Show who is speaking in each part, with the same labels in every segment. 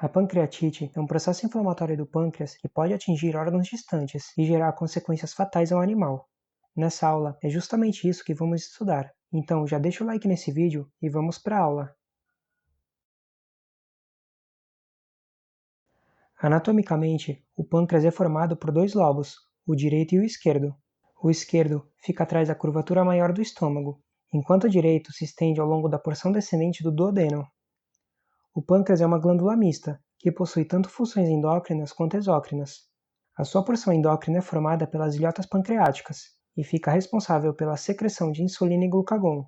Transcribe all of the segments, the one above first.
Speaker 1: A pancreatite é um processo inflamatório do pâncreas que pode atingir órgãos distantes e gerar consequências fatais ao animal. Nessa aula é justamente isso que vamos estudar, então já deixa o like nesse vídeo e vamos para a aula. Anatomicamente, o pâncreas é formado por dois lobos, o direito e o esquerdo. O esquerdo fica atrás da curvatura maior do estômago, enquanto o direito se estende ao longo da porção descendente do duodeno. O pâncreas é uma glândula mista, que possui tanto funções endócrinas quanto exócrinas. A sua porção endócrina é formada pelas ilhotas pancreáticas e fica responsável pela secreção de insulina e glucagon.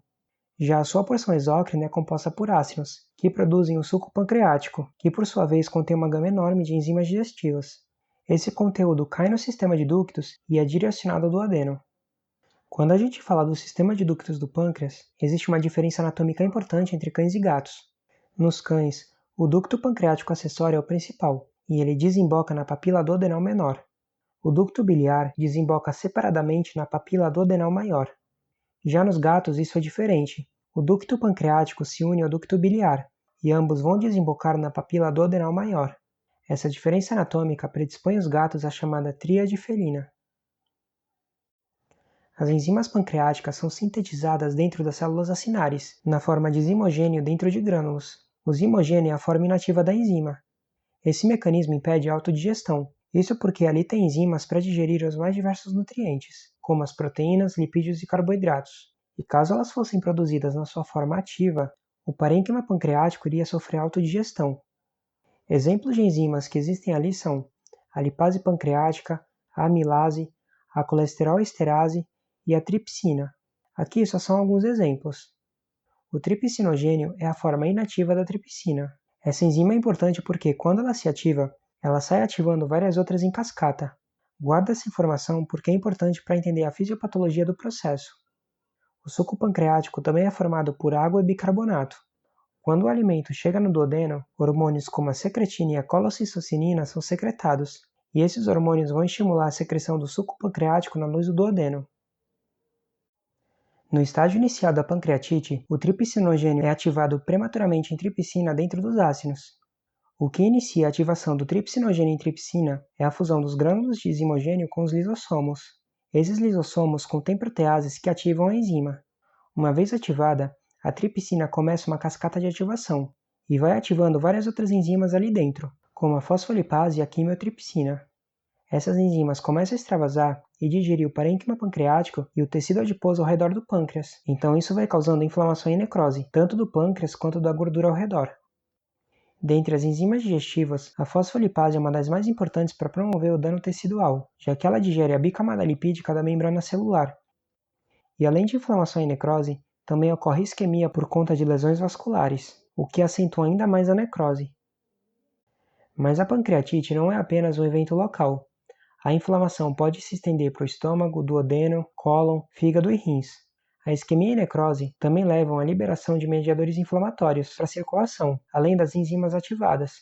Speaker 1: Já a sua porção exócrina é composta por ácidos, que produzem o suco pancreático, que por sua vez contém uma gama enorme de enzimas digestivas. Esse conteúdo cai no sistema de ductos e é direcionado ao duodeno. Quando a gente fala do sistema de ductos do pâncreas, existe uma diferença anatômica importante entre cães e gatos. Nos cães, o ducto pancreático acessório é o principal, e ele desemboca na papila duodenal menor. O ducto biliar desemboca separadamente na papila duodenal maior. Já nos gatos isso é diferente. O ducto pancreático se une ao ducto biliar, e ambos vão desembocar na papila duodenal maior. Essa diferença anatômica predispõe os gatos à chamada tríade felina. As enzimas pancreáticas são sintetizadas dentro das células acinares, na forma de zimogênio dentro de grânulos. O zimogênio é a forma inativa da enzima. Esse mecanismo impede a autodigestão. Isso porque ali tem enzimas para digerir os mais diversos nutrientes, como as proteínas, lipídios e carboidratos. E caso elas fossem produzidas na sua forma ativa, o parênquima pancreático iria sofrer autodigestão. Exemplos de enzimas que existem ali são a lipase pancreática, a amilase, a colesterol esterase e a tripsina. Aqui só são alguns exemplos. O tripsinogênio é a forma inativa da tripsina. Essa enzima é importante porque, quando ela se ativa, ela sai ativando várias outras em cascata. Guarda essa informação porque é importante para entender a fisiopatologia do processo. O suco pancreático também é formado por água e bicarbonato. Quando o alimento chega no duodeno, hormônios como a secretina e a colocistocinina são secretados, e esses hormônios vão estimular a secreção do suco pancreático na luz do duodeno. No estágio inicial da pancreatite, o tripsinogênio é ativado prematuramente em tripsina dentro dos ácidos. O que inicia a ativação do tripsinogênio em tripsina é a fusão dos grânulos de zimogênio com os lisossomos. Esses lisossomos contêm proteases que ativam a enzima. Uma vez ativada, a tripsina começa uma cascata de ativação e vai ativando várias outras enzimas ali dentro, como a fosfolipase e a quimiotripsina. Essas enzimas começam a extravasar e digerir o parênquima pancreático e o tecido adiposo ao redor do pâncreas, então isso vai causando inflamação e necrose, tanto do pâncreas quanto da gordura ao redor. Dentre as enzimas digestivas, a fosfolipase é uma das mais importantes para promover o dano tecidual, já que ela digere a bicamada lipídica da membrana celular. E além de inflamação e necrose, também ocorre isquemia por conta de lesões vasculares, o que acentua ainda mais a necrose. Mas a pancreatite não é apenas um evento local. A inflamação pode se estender para o estômago, duodeno, cólon, fígado e rins. A isquemia e necrose também levam à liberação de mediadores inflamatórios para a circulação, além das enzimas ativadas,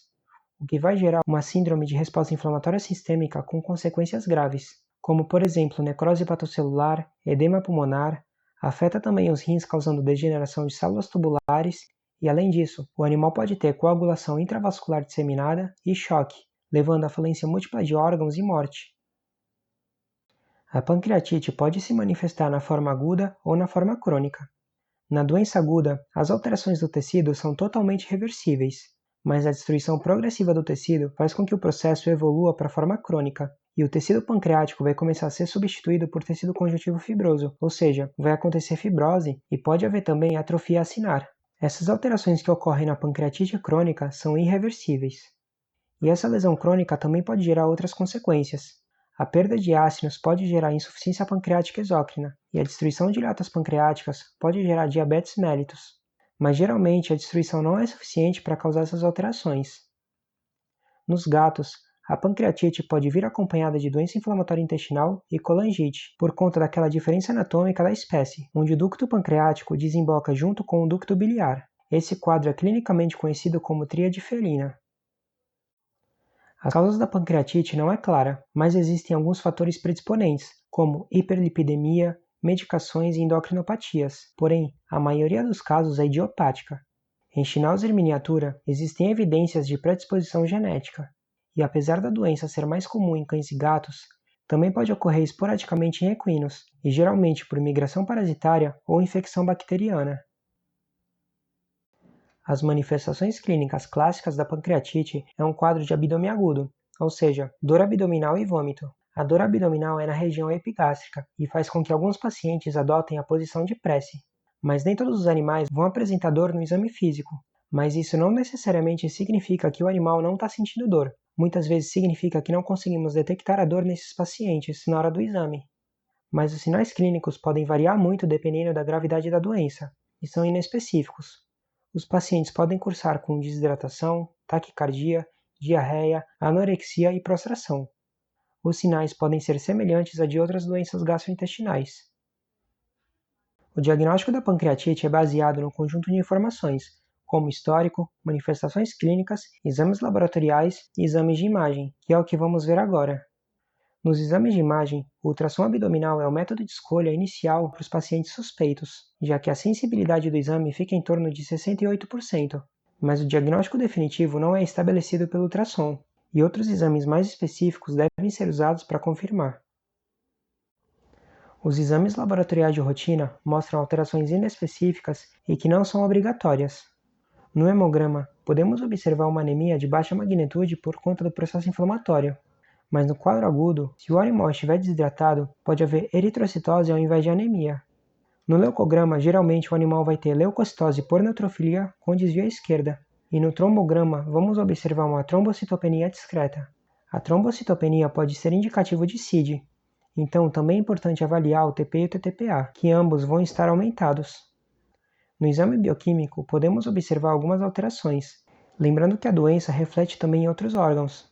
Speaker 1: o que vai gerar uma síndrome de resposta inflamatória sistêmica com consequências graves, como por exemplo necrose hepatocelular, edema pulmonar, afeta também os rins causando degeneração de células tubulares e, além disso, o animal pode ter coagulação intravascular disseminada e choque, levando à falência múltipla de órgãos e morte. A pancreatite pode se manifestar na forma aguda ou na forma crônica. Na doença aguda, as alterações do tecido são totalmente reversíveis, mas a destruição progressiva do tecido faz com que o processo evolua para a forma crônica, e o tecido pancreático vai começar a ser substituído por tecido conjuntivo fibroso, ou seja, vai acontecer fibrose e pode haver também atrofia acinar. Essas alterações que ocorrem na pancreatite crônica são irreversíveis. E essa lesão crônica também pode gerar outras consequências. A perda de ácidos pode gerar insuficiência pancreática exócrina, e a destruição de ilhotas pancreáticas pode gerar diabetes mellitus. Mas geralmente a destruição não é suficiente para causar essas alterações. Nos gatos, a pancreatite pode vir acompanhada de doença inflamatória intestinal e colangite, por conta daquela diferença anatômica da espécie, onde o ducto pancreático desemboca junto com o ducto biliar. Esse quadro é clinicamente conhecido como tríade felina. As causas da pancreatite não é clara, mas existem alguns fatores predisponentes, como hiperlipidemia, medicações e endocrinopatias, porém, a maioria dos casos é idiopática. Em Schnauzer miniatura, existem evidências de predisposição genética, e apesar da doença ser mais comum em cães e gatos, também pode ocorrer esporadicamente em equinos, e geralmente por migração parasitária ou infecção bacteriana. As manifestações clínicas clássicas da pancreatite é um quadro de abdômen agudo, ou seja, dor abdominal e vômito. A dor abdominal é na região epigástrica e faz com que alguns pacientes adotem a posição de prece. Mas nem todos os animais vão apresentar dor no exame físico. Mas isso não necessariamente significa que o animal não está sentindo dor. Muitas vezes significa que não conseguimos detectar a dor nesses pacientes na hora do exame. Mas os sinais clínicos podem variar muito dependendo da gravidade da doença, e são inespecíficos. Os pacientes podem cursar com desidratação, taquicardia, diarreia, anorexia e prostração. Os sinais podem ser semelhantes a de outras doenças gastrointestinais. O diagnóstico da pancreatite é baseado no conjunto de informações, como histórico, manifestações clínicas, exames laboratoriais e exames de imagem, que é o que vamos ver agora. Nos exames de imagem, o ultrassom abdominal é o método de escolha inicial para os pacientes suspeitos, já que a sensibilidade do exame fica em torno de 68%, mas o diagnóstico definitivo não é estabelecido pelo ultrassom, e outros exames mais específicos devem ser usados para confirmar. Os exames laboratoriais de rotina mostram alterações inespecíficas e que não são obrigatórias. No hemograma, podemos observar uma anemia de baixa magnitude por conta do processo inflamatório. Mas no quadro agudo, se o animal estiver desidratado, pode haver eritrocitose ao invés de anemia. No leucograma, geralmente o animal vai ter leucocitose por neutrofilia com desvio à esquerda. E no trombograma, vamos observar uma trombocitopenia discreta. A trombocitopenia pode ser indicativo de SID, então também é importante avaliar o TP e o TTPA, que ambos vão estar aumentados. No exame bioquímico, podemos observar algumas alterações, lembrando que a doença reflete também em outros órgãos.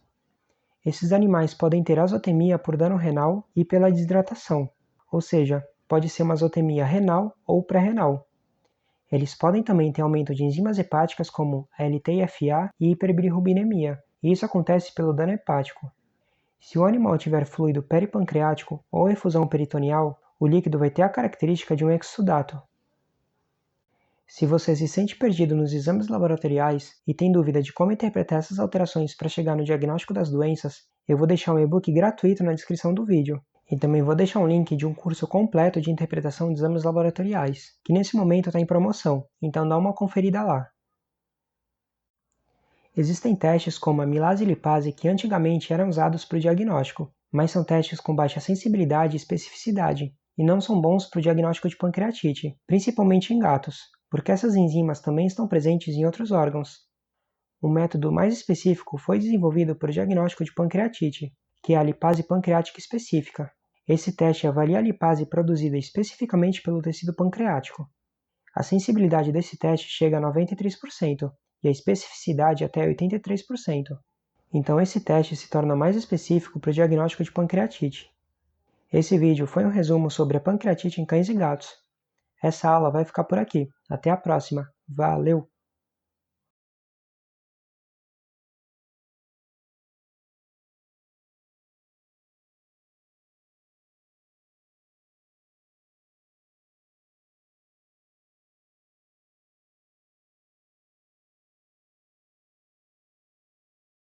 Speaker 1: Esses animais podem ter azotemia por dano renal e pela desidratação, ou seja, pode ser uma azotemia renal ou pré-renal. Eles podem também ter aumento de enzimas hepáticas como ALT-FA e hiperbilirrubinemia, e isso acontece pelo dano hepático. Se o animal tiver fluido peripancreático ou efusão peritoneal, o líquido vai ter a característica de um exsudato. Se você se sente perdido nos exames laboratoriais e tem dúvida de como interpretar essas alterações para chegar no diagnóstico das doenças, eu vou deixar um e-book gratuito na descrição do vídeo. E também vou deixar um link de um curso completo de interpretação de exames laboratoriais, que nesse momento está em promoção, então dá uma conferida lá. Existem testes como a amilase e lipase que antigamente eram usados para o diagnóstico, mas são testes com baixa sensibilidade e especificidade, e não são bons para o diagnóstico de pancreatite, principalmente em gatos, porque essas enzimas também estão presentes em outros órgãos. Um método mais específico foi desenvolvido para o diagnóstico de pancreatite, que é a lipase pancreática específica. Esse teste avalia a lipase produzida especificamente pelo tecido pancreático. A sensibilidade desse teste chega a 93% e a especificidade até 83%. Então esse teste se torna mais específico para o diagnóstico de pancreatite. Esse vídeo foi um resumo sobre a pancreatite em cães e gatos. Essa aula vai ficar por aqui. Até a próxima. Valeu!